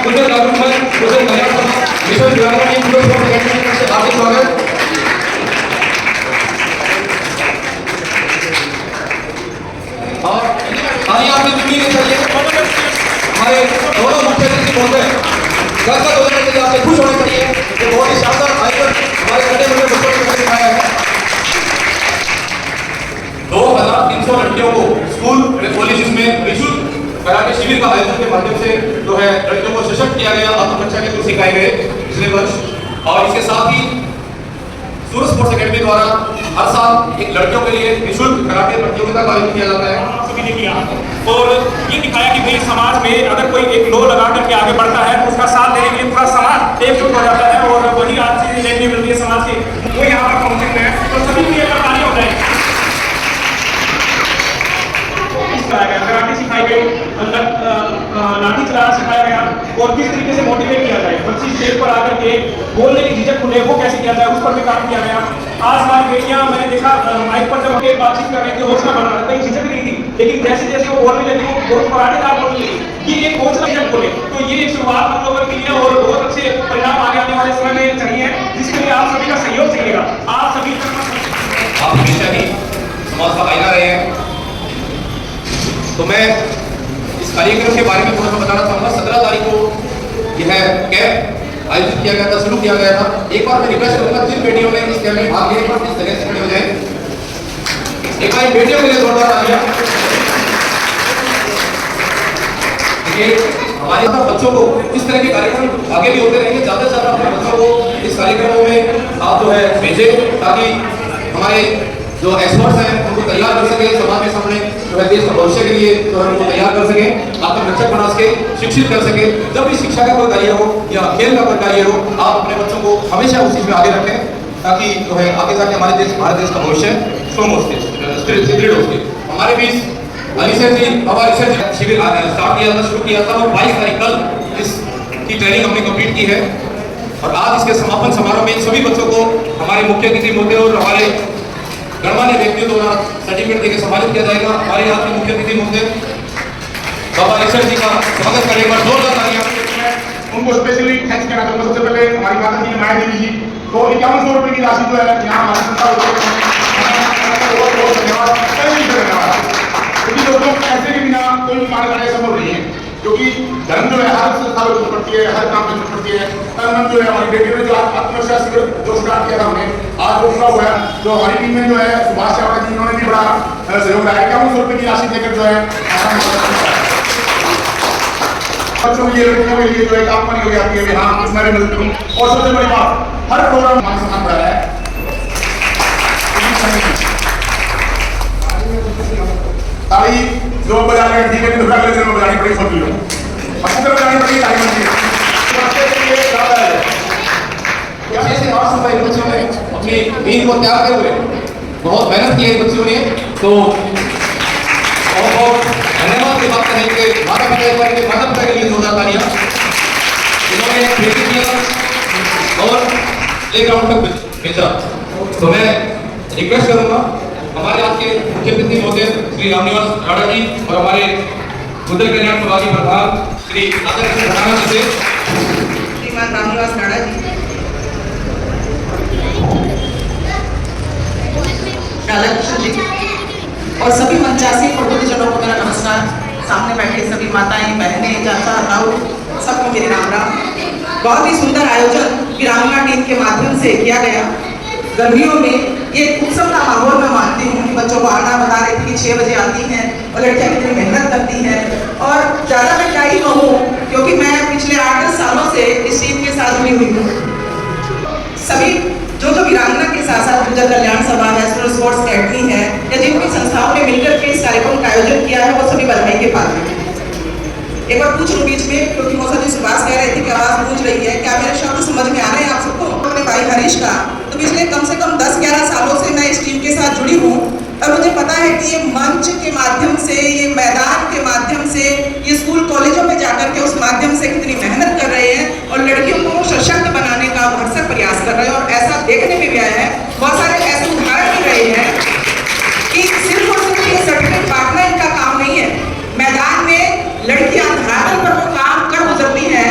गुजर गागुमल गुजर कल्याण सभा मिशन विरागमनी पूर्व सेक्रेटरी से हार्दिक स्वागत। और आइए आपने जुटने के चाहिए हमारे दोनों मुख्य अतिथि महोदय गदगद होने के लिए आपसे खुश होने चाहिए कि बहुत ही शानदार आयोजन हमारे कटे हुए बच्चों ने दिखाया है। 2300 लड़कियों को स्कूल कॉलेज में निःशुल्क कराटे शिविर का आयोजन के माध्यम से जो है लड़कियों को सशक्त किया गया, आत्मरक्षा के गुर सिखाए गए पिछले वर्ष। और इसके साथ ही सूरज स्पोर्ट्स एकेडमी द्वारा हर साल एक लड़कियों के लिए निःशुल्क कराटे प्रतियोगिता का आयोजन किया जाता है। सभी ने किया और ये दिखाया कि भाई समाज में अगर कोई एक लो लगा करके आगे बढ़ता है तो उसका साथ देने के लिए पूरा समाज एकजुट हो जाता है और वही आज चीजें देखने मिलती है समाज की, वो यहाँ पर पहुंचे हैं तो सभी के लिए ताली हो जाए। कराटे सिखाई गई, लाठी चलाना सिखाया गया और किस तरीके से मोटिवेट किया जाए, बच्ची स्टेज पर आकर के बोलने की झिझक खुले वो कैसे किया जाए उस पर भी काम किया गया। आज हमारी बेटियां मैंने देखा माइक पर जब हम बातचीत कर रहे थे हौसला बना रहे थे, झिझक नहीं थी, लेकिन जैसे जैसे वो बोलने लगी वो बहुत पराठेदार बोलने लगी, ये एक हौसला झिझक बोले तो ये एक शुरुआत हम लोगों के लिए और बहुत अच्छे परिणाम आगे आने वाले समय में चाहिए, जिसके लिए आप सभी का सहयोग चाहिएगा। आप सभी आप हमेशा ही समाज का आईना रहे हैं। तो मैं इस कार्यक्रम के बारे में थोड़ा सा बताना चाहूँगा। 17 तारीख को यह कैंप आयोजित किया गया था, शुरू किया गया था। एक बार मैं रिक्वेस्ट करूँगा जिन बेटियों ने इस कैंप में भाग लिया इस तरह से खड़े हो जाए। एक बार बेटियों के लिए जोरदार तालियां। हमारे यहाँ बच्चों को इस तरह के कार्यक्रम आगे भी होते रहेंगे, ज़्यादा से ज़्यादा अपने बच्चों को इस कार्यक्रमों में आप जो है भेजें ताकि हमारे जो एक्सपर्ट्स हैं उनको तैयार कर सके, समाज के सामने जो है देश का भविष्य के लिए जो है उनको तैयार कर सके, आत्मरक्षक बना सके, शिक्षित कर सके। जब भी शिक्षा का कोई कार्य हो या खेल का कोई कार्य हो, आप अपने बच्चों को हमेशा उस चीज में आगे रखें ताकि जो है आगे जाके हमारे देश भारत देश का भविष्य स्ट्रॉन्ग हो सके, दृढ़ हो सके। हमारे बीच अलीसर जी बाबा रिसर्च शिविर स्टार्ट किया था, शुरू किया था और 22 तारीख कल इसकी ट्रेनिंग हमने कंप्लीट की है और आज इसके समापन समारोह में सभी बच्चों को हमारे मुख्य अतिथि महोदय और हमारे गणमान्य व्यक्तियों द्वारा सर्टिफिकेट देकर सम्मानित किया जाएगा। हमारे यहाँ के मुख्य अतिथि महोदय बाबा रिसर्च जी का स्वागत करेगा, जोरदार तालियां। उनको स्पेशली थैंक्स कहना चाहूँगा। सबसे पहले हमारी माता जी माया देवी जी तो 5100 रुपये की राशि जो है यहाँ हमारे संस्था बहुत बहुत धन्यवाद, क्योंकि दोस्तों पैसे के बिना कोई भी कार्य करना संभव नहीं है, क्योंकि धर्म जो है हर संस्था में जरूरत पड़ती है, हर काम में जरूरत पड़ती है। तन जो है हमारी बेटियों ने जो आत्मविश्वास शिविर जो स्टार्ट किया था हमने आज वो पूरा हुआ है। जो हमारी टीम में जो है सुभाष चावड़ा जी इन्होंने भी बड़ा सहयोग रहा है। 5100 रुपये की राशि देकर जो है बच्चों के लिए लड़कियों के लिए जो है काम हो जाती है। हाँ मैं मदद करूँ और सबसे बड़ी बात हर प्रोग्राम हमारे साथ रहा है। ताली जो बजा रहे हैं ठीक है, दूसरा अगले दिन में बजानी पड़ी सब लोग अच्छी तरह बजानी पड़ी ताली बनती है। जैसे और सब बच्चों ने अपनी नींद को त्याग कर हुए बहुत मेहनत की है बच्चों ने, तो बहुत धन्यवाद की बात करें कि माता पिता के लिए जोरदार तालियां। इन्होंने खेती किया और प्ले ग्राउंड तक भेजा। तो मैं रिक्वेस्ट करूंगा हमारे आज के मुख्य अतिथि महोदय श्री रामनिवास राणा जी और हमारे गुजर कल्याण सभा के प्रधान श्री आदरणीय राणा जी से श्रीमान रामनिवास राणा जी, राधाकृष्ण जी और सभी मंचासी प्रबुद्धजनों को मेरा नमस्कार। सामने बैठे सभी माताएं, बहनें, चाचा, ताऊ, सबको मेरे राम राम। बहुत ही सुंदर आयोजन वीरांगना टीम के माध्यम से किया गया। गर्मियों में ये उत्सव का माहौल मैं मानती हूँ कि बच्चों को आना बता रही थी कि 6 बजे आती हैं और लड़कियाँ कितनी मेहनत करती हैं। और ज़्यादा मैं क्या ही कहूँ, क्योंकि मैं पिछले 8-10 सालों से इस टीम के साथ जुड़ी हुई हूँ। सभी जो वीरांगना के साथ साथ गुजर कल्याण सभा है, सूरज स्पोर्ट्स अकेडमी है या जिन भी संस्थाओं ने मिलकर के इस कार्यक्रम का आयोजन किया है, वो सभी बधाई के पात्र हैं। एक बार पूछ लूँ बीच में, क्योंकि मौसा जी सुभाष कह रहे थे कि आवाज़ पूछ रही है, क्या मेरे शब्द समझ में आ रहे हैं आप सबको? अपने भाई हरीश का तो पिछले कम से कम 10-11 सालों से मैं इस टीम के साथ जुड़ी हूँ और मुझे पता है कि ये मंच के माध्यम से, ये मैदान के माध्यम से, ये स्कूल कॉलेजों में जाकर के उस माध्यम से कितनी मेहनत कर रहे हैं और लड़कियों को सशक्त बनाने का भरसक प्रयास कर रहे हैं। और ऐसा देखने में भी आया है, बहुत सारे ऐसे उदाहरण भी रहे हैं कि सिर्फ और सिर्फ ये सर्टिफिकेट बांटना इनका काम नहीं है। मैदान में लड़कियां धरातल पर वो काम कर गुजरती हैं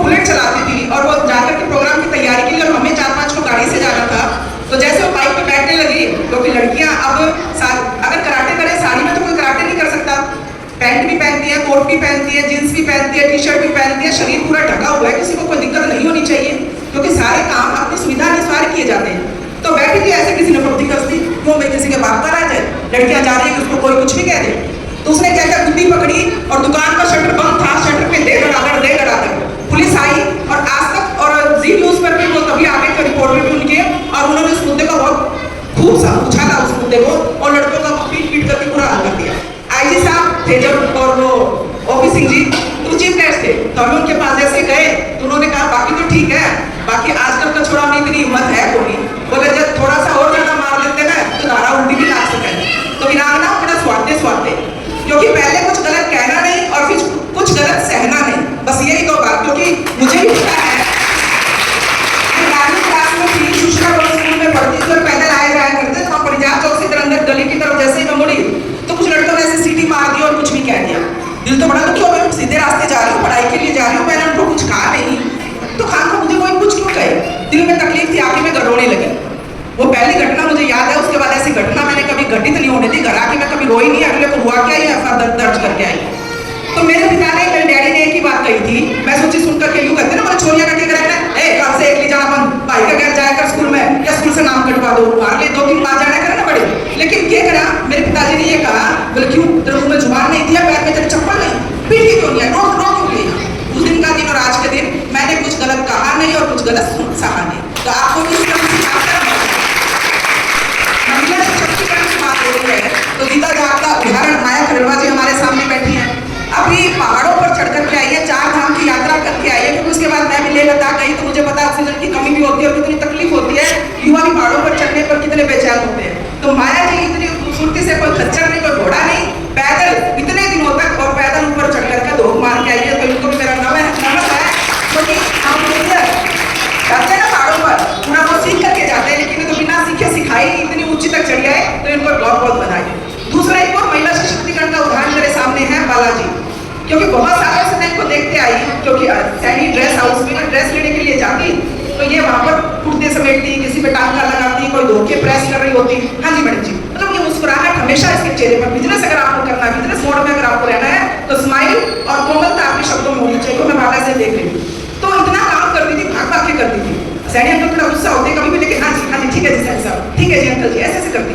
बुलेट चलाती थी और वो जाकर के प्रोग्राम की तैयारी के लिए, और हमें 4-5 को गाड़ी से जाना था, तो जैसे वो बाइक पे बैठने लगी, क्योंकि लड़कियां अब अगर कराटे करे, साड़ी में तो कोई कराटे नहीं कर सकता, पैंट भी पहनती है, कोट भी पहनती है, जींस भी पहनती है, टी शर्ट भी पहनती है, शरीर पूरा ढका हुआ है, किसी को कोई दिक्कत नहीं होनी चाहिए, क्योंकि सारे काम अपनी सुविधा अनुसार किए जाते हैं। तो बैठी थी ऐसे, किसी ने फुर्ती कर दी, क्यों भाई किसी के बाप का राज है, लड़कियां जा रही है उसको कोई कुछ भी कह दे। तो उसने क्या क्या गुद्दी पकड़ी और दुकान का शटर बंद था, शटर पे दे धड़ाधड़ पुलिस आई, और आज तक और जी न्यूज पर भी वो तभी आ गए थे रिपोर्टर भी उनके, और उन्होंने उस मुद्दे को बहुत खूब सा उछाला उस मुद्दे को, और लड़कों का पीट करके पूरा हल कर दिया। आईजी साहब थे जब, और वो ओपी सिंह जी तो चीफ गेस्ट थे, तो हम उनके पास जैसे गए तो उन्होंने कहा बाकी तो ठीक है, बाकी आजकल का छोड़ा में इतनी हिम्मत है कोई, बोले जब थोड़ा सा और ज्यादा मार देते ना तो धारा उल्टी भी ला सके। तो वीरांगना बड़ा स्वार्थे, क्योंकि पहले कुछ गलत कहना नहीं और फिर कुछ गलत सहना नहीं, बस यही दो बात। क्योंकि मुझे भी पता है, मैं 12वीं क्लास में थी, सुषमा स्कूल में पढ़ती थी और पैदल आए जाया करते थे, परिजात चौक से अंदर गली की तरफ जैसे ही मैं मुड़ी तो कुछ लड़कों ने ऐसे सीटी मार दी और कुछ भी कह दिया। दिल तो बड़ा दुखी हो गया, सीधे रास्ते जा रही हूँ, पढ़ाई के लिए जा रही हूँ, मैंने उनको कुछ कहा नहीं, तो खान को मुझे कोई कुछ क्यों कहे, दिल में तकलीफ थी, आगे में गड़ोने लगी। वो पहली घटना मुझे याद है, उसके बाद ऐसी घटना मैंने कभी घटित नहीं होने दी, घर आके मैं कभी रोई नहीं, अगले को हुआ क्या, एफआईआर दर्ज करके आई। तो मेरे पिता ने, मेरे डैडी ने एक ही बात कही थी, मैं सोची सुनकर के यूं कहते ना, बोले छोरिया का क्या करना है, कल से एक ले जाना बंद, भाई का घर जाया कर स्कूल में, या स्कूल से नाम कटवा दो, आगे 2-3 बार जाना करे ना बड़े। लेकिन क्या करा, मेरे पिताजी ने ये कहा, बोले क्यों तेरे मुंह में जुबान नहीं थी, पैर में तेरे चप्पल नहीं, पीठी क्यों नहीं है, रोक क्यों नहीं। उस दिन का दिन और आज के दिन मैंने कुछ गलत कहा नहीं और कुछ गलत सहा नहीं। तो आपको भी महिला सशक्तिकरण की बात हो रही है, तो गीता जी आपका उदाहरण माया खंडवा जी हमारे सामने बैठी है, अभी पहाड़ों पर चढ़ करके आई है, 4 धाम की यात्रा करके आई है, क्योंकि उसके बाद मैं भी लेह लद्दाख गई तो मुझे पता है ऑक्सीजन की कमी भी होती है और कितनी तकलीफ होती है, युवा भी पहाड़ों पर चढ़ने पर कितने बेचैन होते हैं। तो माया जी इतनी खूबसूरती से, कोई खच्चर नहीं, कोई घोड़ा नहीं, पैदल इतने दिनों तक और पैदल ऊपर चढ़ करके धोख मार के आई है, तो इनको भी मेरा नमन है, क्योंकि हम जाते हैं ना पहाड़ों पर, पूरा वो सीख करके जाते हैं, लेकिन तो बिना सीखे सिखाई इतनी ऊंची तक चढ़ी आए, तो इनको बहुत बहुत बधाई। दूसरा एक और महिला सशक्तिकरण का उदाहरण मेरे सामने है बालाजी, क्योंकि बहुत सालों से मैं इनको देखते आई, क्योंकि सैनी ड्रेस हाउस में ड्रेस लेने के लिए जाती, तो ये वहां पर कुर्ते समेटती, किसी पे टांका लगाती, कोई धोखे प्रेस कर रही होती। हाँ जी मैडम जी, मतलब ये मुस्कुराहट हमेशा इसके चेहरे पर। बिजनेस अगर आपको करना है, बिजनेस मोड में अगर आपको रहना है, तो स्माइल और कोमलता आपके शब्दों में होनी चाहिए। मैं बाला से देख रही हूँ, तो इतना काम करती थी, भाग भाग के करती थी। सैनी अंकल थोड़ा गुस्सा होते कभी भी, लेकिन हाँ जी ठीक है जी सैनी साहब, ठीक है जी अंकल जी, ऐसे करती।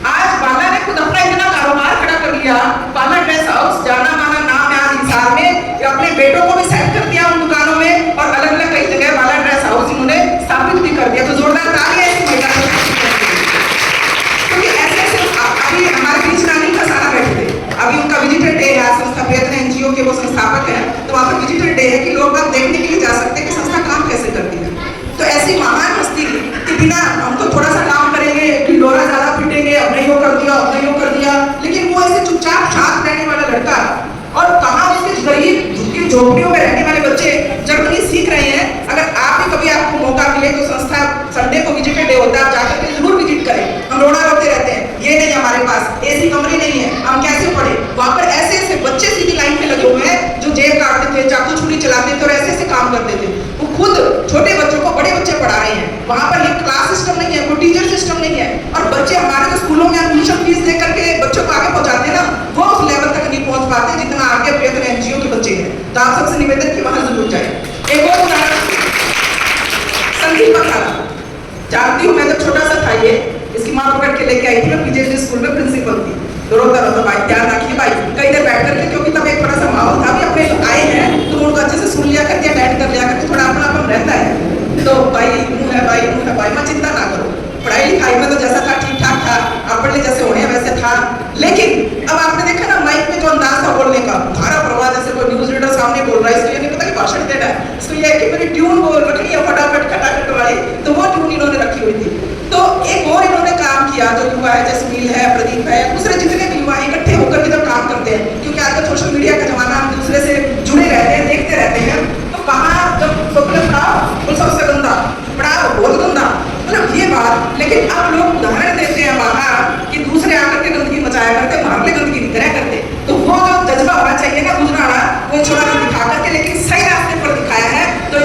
आज बाला ने खुद अपना इतना कारोबार खड़ा कर लिया, बाला ड्रेस हाउस जाना माना नाम है आज हिसार में, अपने बेटों को भी सेट कर दिया उन दुकानों में, और अलग अलग कई जगह बाला ड्रेस हाउस इन्होंने स्थापित भी कर दिया। तो जोरदार तालियां ऐसी महिला, क्योंकि ऐसे अभी हमारे बीच नानी का सारा बैठे थे, अभी उनका विजिटर डे है, संस्था प्रयत्न एनजीओ के वो संस्थापक है, तो वहाँ पर विजिटर डे है कि लोग बात देखने के लिए जा सकते हैं कि संस्था काम कैसे करती है। तो ऐसी महान हस्ती कि बिना हम तो थोड़ा सा काम करेंगे, डोरा ज्यादा पीटेंगे, अब नहीं वो कर दिया, लेकिन वो ऐसे चुपचाप शांत रहने वाला लड़का, और कहाँ उसके गरीब झुग्गी झोपड़ियों में रहने वाले बच्चे जर्मनी सीख रहे हैं। अगर आप भी कभी आपको मौका मिले तो संस्था संडे को विजिटर डे होता है, आप जाकर के जरूर विजिट करें। हम रोना रोते रहते हैं, ये नहीं हमारे पास एसी कमरे नहीं है, हम कैसे पढ़े। वहाँ पर ऐसे ऐसे बच्चे सीधी लाइन में लगे हुए हैं जो जेब काटते थे, चाकू छुरी चलाते थे और ऐसे ऐसे काम करते थे। वो खुद छोटे बच्चों को बड़े बच्चे पढ़ा रहे हैं। वहाँ पर क्लास सिस्टम नहीं है, कोई टीचर सिस्टम नहीं है, और बच्चे हमारे जो स्कूलों में ट्यूशन फीस दे करके बच्चों को आगे पहुँचाते हैं ना, वो उस लेवल तक नहीं पहुँच पाते जितना आगे प्रयत्न एनजीओ के बच्चे हैं। तो आप सबसे निवेदन कि वहाँ जरूर जाए। एक और उदाहरण संदीप बखाला, जानती हूँ मैं जब छोटा सा था, ये इसकी माँ पकड़ के लेके आई थी, मैं पीजेडी स्कूल में प्रिंसिपल थी, तो रोता भाई ध्यान रखिए भाई, कहीं देर बैठ करके, क्योंकि तब एक थोड़ा सा माहौल था, भी अपने आए हैं तो उनको अच्छे से सुन लिया करके, बैठ कर लिया करके, थोड़ा अपना रहता है। तो भाई मुँह है भाई, मैं चिंता ना करो, पढ़ाई लिखाई में तो जैसा था ठीक ठाक था, आप पढ़ने जैसे होने वैसे था, लेकिन अब आपने देखा ना माइक में जो अंदाज था बोलने का, धारा प्रवाह, जैसे कोई न्यूज रीडर सामने बोल रहा है, इसको ये नहीं पता कि भाषण देना है, इसको ये है कि मेरी ट्यून बोल रखनी है फटाफट खटाखट वाली, तो वो ट्यून इन्होंने रखी हुई थी। तो एक और इन्होंने काम किया, जो युवा है, जसमील है, प्रदीप है, दूसरे जितने भी युवा इकट्ठे होकर के जब काम करते हैं, क्योंकि आजकल सोशल मीडिया का जमाना, हम दूसरे से जुड़े रहते हैं, देखते रहते हैं, तो कहाँ जब सबसे गंदा पढ़ाओ बहुत गंदा, मतलब ये बात। लेकिन अब लोग उदाहरण देते हैं वहाँ कि दूसरे आकर के गंदगी मचाया करते, मामले गंदगी नहीं करा करते। तो वो जो जज्बा होना चाहिए ना दूसरा, वो छोड़ा दिखा करके, लेकिन सही रास्ते पर दिखाया है। तो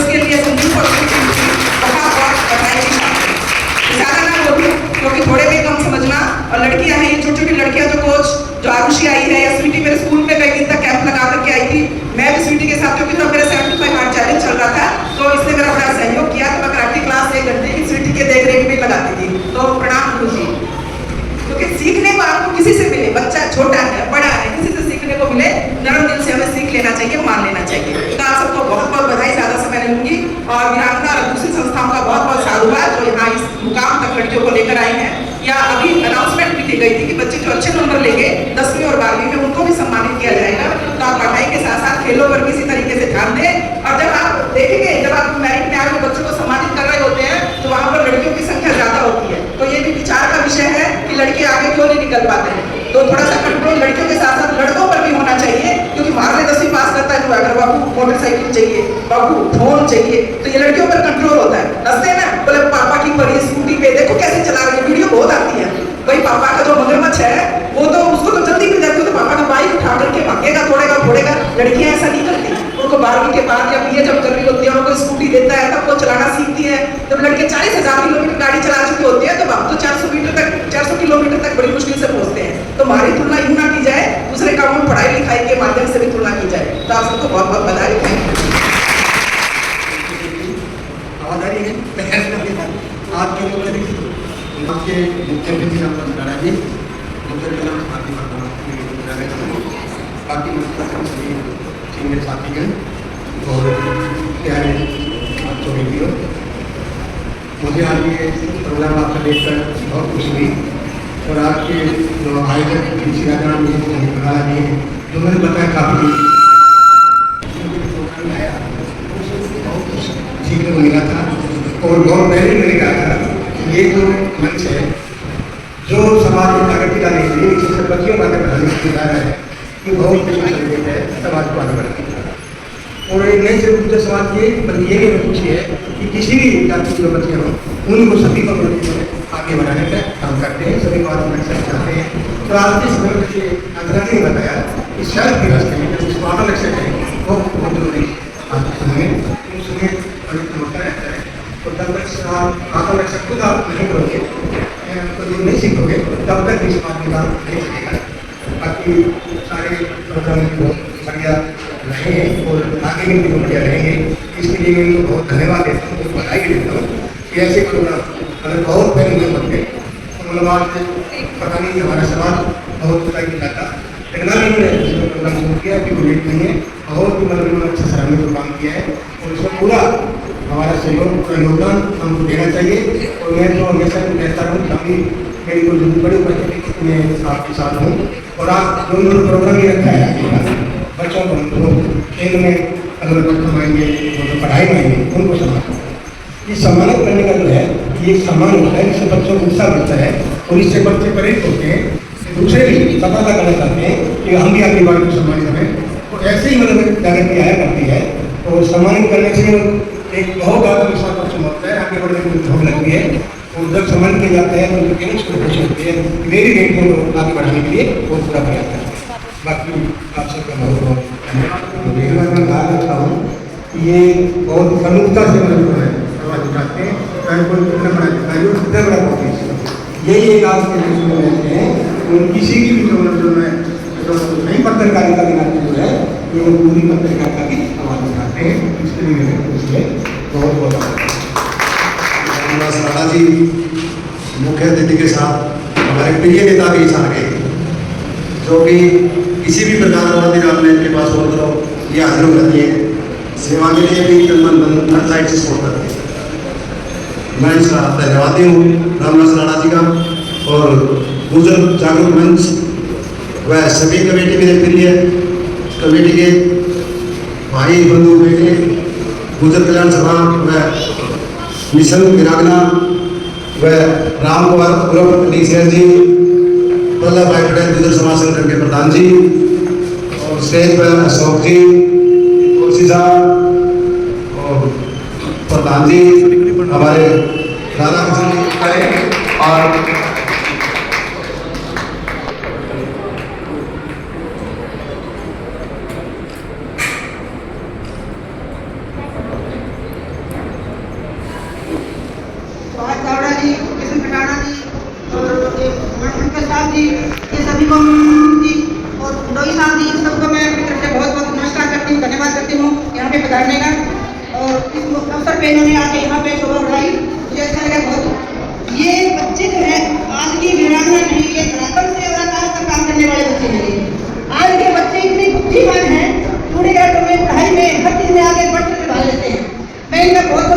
और वीरांगना और दूसरी संस्थाओं का बहुत बहुत साधुवाद जो यहाँ इस मुकाम तक लड़कियों को लेकर आई हैं। या अभी अनाउंसमेंट भी की गई थी कि बच्चे जो अच्छे नंबर लेंगे 10वीं और 12वीं में उनको भी सम्मानित किया जाएगा। तो आप पढ़ाई के साथ साथ खेलों पर भी इसी तरीके से ध्यान दें। और जब आप देखेंगे, जब आप मेरिट में आए हुए बच्चों को सम्मानित कर रहे होते हैं तो वहाँ पर लड़कियों की संख्या ज्यादा होती है। तो ये भी विचार का विषय है कि लड़के आगे क्यों नहीं निकल पाते हैं। तो थोड़ा सा कंट्रोल लड़कियों के साथ साथ लड़कों पर भी होना चाहिए, क्योंकि मारने 10वीं पास करता है तो अगर बाबू मोटरसाइकिल चाहिए, बाबू फोन चाहिए, तो ये लड़कियों पर कंट्रोल होता है। हंसते हैं ना, बोले पापा की बड़ी स्कूटी पे देखो कैसे चला रही है, वीडियो बहुत आती है। भाई पापा का जो मगरमच्छ है वो तो उसको तो जल्दी मिल जाती है, तो पापा का बाइक उठा करके भागेगा, तोड़ेगा फोड़ेगा। लड़कियां ऐसा नहीं करती, उनको 12वीं के बाद या बीए जब कर रही होती है उनको स्कूटी देता है तब वो चलाना सीखती है। जब लड़के 40,000 किलोमीटर गाड़ी चला चुके होते हैं तो बाप तो 400 किलोमीटर तक बड़ी मुश्किल से पहुंचते हैं। तो हमारी तुलना यूं ना की जाए, दूसरे कामों में पढ़ाई लिखाई के माध्यम से भी तुलना की जाए। तो आप सबको बहुत बहुत बधाई। आपके मुख्य अतिथि राणा जी, मुख्य बाकी सभी सीनियर साथीगण और प्यारे बच्चों, मुझे आज ये प्रोग्राम आपका देखकर बहुत खुशी हुई। और आज के जो आयोजक राजाराम जी प्रधान जी हैं, जो मैंने बताया काफ़ी सीखने को मिला था। और बहुत पहले मैंने कहा था कि ये जो मंच है जो समाज में प्रगति लाने के लिए विशेष बच्चियों का पढ़ाने की जा रहा है, ये बहुत संदेश है समाज को आगे बढ़ाने का। और ये नहीं सिर्फ उच्च समाज की बल्कि ये भी खुशी है कि किसी भी जाति के बच्चे हों उनको सभी को आगे बढ़ाने का काम करते हैं, सभी को आगे चाहते हैं। तो आज के समय में अंतराजी ने बताया कि शहर की रास्ते में जिसको ऑटो लक्ष्य करें वो बहुत जरूरी है। आज के समय उस समय होता रहता है, तो तब तक ऑटो लक्ष्य खुद आप नहीं करोगे, तो जो नहीं सीखोगे तब तक इस बात में काम नहीं चलेगा। बाकी सारे प्रोग्राम बहुत बढ़िया रहेंगे और आगे भी बहुत बढ़िया रहेंगे। इसके लिए मैं इनको बहुत धन्यवाद देता हूँ, बहुत बधाई भी देता हूँ कि ऐसे प्रोग्राम अगर बहुत पहले नहीं बनते तो मतलब आज पता नहीं हमारा समाज बहुत पता ही जाता। लेकिन इन्होंने प्रोग्राम शुरू किया कि वो लेट नहीं है, बहुत ही मतलब इन्होंने अच्छा सराहनीय को काम किया है और इसमें पूरा हमारा सहयोग, पूरा योगदान हमको देना चाहिए। और मैं तो हमेशा कहता हूँ कि मेरी कोई बड़ी उपस्थिति में आपके साथ हूँ। और आप जो इन्होंने प्रोग्राम ही रखा है बच्चों को जो खेल में अगर बच्चों आएंगे, जो पढ़ाई में आएंगे उनको सम्मान, ये सम्मानित करने का जो है ये सम्मान होता है, इससे बच्चों को उत्साह मिलता है और इससे बच्चे प्रेरित होते हैं, दूसरे भी सफलता करना चाहते हैं कि हम भी आगे बढ़ को सम्मानित करें। तो ऐसे ही मतलब जागृति आया करती है, तो सम्मानित करने से एक बहुत आत्मविश्वास बच्चों होता है, आगे बढ़ने की भूख लगती है। और जब सम्मान किया जाता है तो उनके पेरेंट्स को खुशी होती है, मेरी बेटियों को आगे बढ़ाने के लिए वो पूरा प्रयास करते हैं। बाकी आप सबका बहुत बहुत धन्यवाद। मैं कहा रखता हूँ ये बहुत प्रमुखता से मतलब आवाज उठाते हैं, चाहे कोई कितना बड़ा अधिकारी कितना बड़ा पॉलिटिक्स, यही एक आज के देश में रहते हैं। और किसी की भी जो है नई पत्रकारिता के नाते जो है ये वो पूरी पत्रकारिता की आवाज उठाते हैं। इसके लिए मेरे खुशी है, बहुत बहुत राणा जी मुख्य अतिथि के साथ हमारे प्रिय नेता भी इस आगे जो कि किसी भी प्रकार का मंदिर आपने इनके पास बोल करो ये हाजिर करती है, सेवा के लिए भी तन हर साइड से सपोर्ट करते हैं। मैं इसका धन्यवादी हूँ रामदास राणा जी का और गुजर जागरूक मंच वह सभी कमेटी मेरे प्रिय कमेटी के भाई बंधु बेटे गुजर कल्याण सभा व मिशन वीरांगना व राम कुमार उर्फ नीशेर जी, वल्लभ भाई पटेल गुजर समाज संगठन के प्रधान जी और स्टेज पर अशोक जी, तुलसी साहब और प्रधान जी हमारे राधा कृष्ण जी करें। और जी, ये सभी को जी और डोई साहब जी सबको मैं अपनी तरफ से बहुत बहुत नमस्कार करती हूँ, धन्यवाद करती हूँ यहाँ पे पधारने का। और इस अवसर पे इन्होंने आके यहाँ पे शोभा बढ़ाई, मुझे अच्छा लगा बहुत। ये बच्चे जो है आज की वीरांगना नहीं, ये धरातल से और आकाश तक काम करने वाले बच्चे हैं। आज के बच्चे इतने बुद्धिमान हैं, पूरे में पढ़ाई में हर चीज में आगे बढ़ कर भाग लेते हैं। मैं इनका बहुत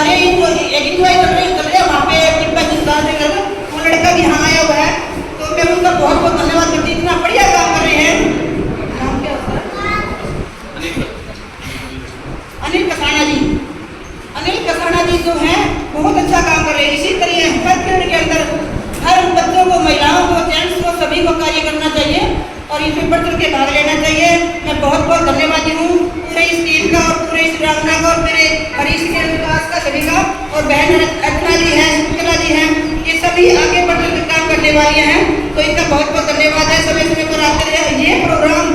सारे एक इंजॉय कर रहे हैं वहाँ पे टिप्पा जिंदान से कर वो लड़का भी यहाँ आया हुआ है, तो मैं उनका बहुत बहुत धन्यवाद करती हूँ, इतना बढ़िया काम कर रहे हैं। नाम क्या होता है? अनिल कसाना जी। अनिल कसाना जी जो हैं बहुत अच्छा काम कर रहे हैं। इसी तरह हर फील्ड के अंदर हर बच्चों को, महिलाओं को, जेंट्स को, सभी को कार्य करना चाहिए और इसमें बढ़ चढ़ के भाग लेना चाहिए। मैं बहुत बहुत धन्यवादी हूँ पूरे इस टीम का और पूरे इस वीरांगना का और मेरे हरीश के विकास का सभी का, और बहन अर्चना जी हैं, सुकला जी हैं, ये सभी आगे बढ़ चढ़ काम करने वाले हैं, तो इनका बहुत बहुत धन्यवाद है। समय समय पर आते रहे। ये प्रोग्राम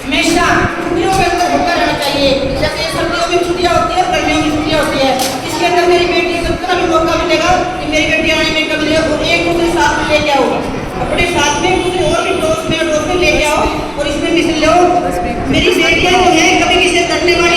हमेशा छुट्टियों के अंदर होता रहना चाहिए, जैसे सर्दियों में छुट्टियाँ होती है और गर्मियों में छुट्टियाँ होती है। इसके अंदर मेरी बेटी को जितना भी मौका मिलेगा कि मेरी बेटी आने में कभी और एक दूसरे साथ में लेके आओ, अपने साथ में कुछ और भी दोस्त में लेके आओ और इसमें मिल लो। मेरी बेटियाँ जो है कभी किसी डरने वाली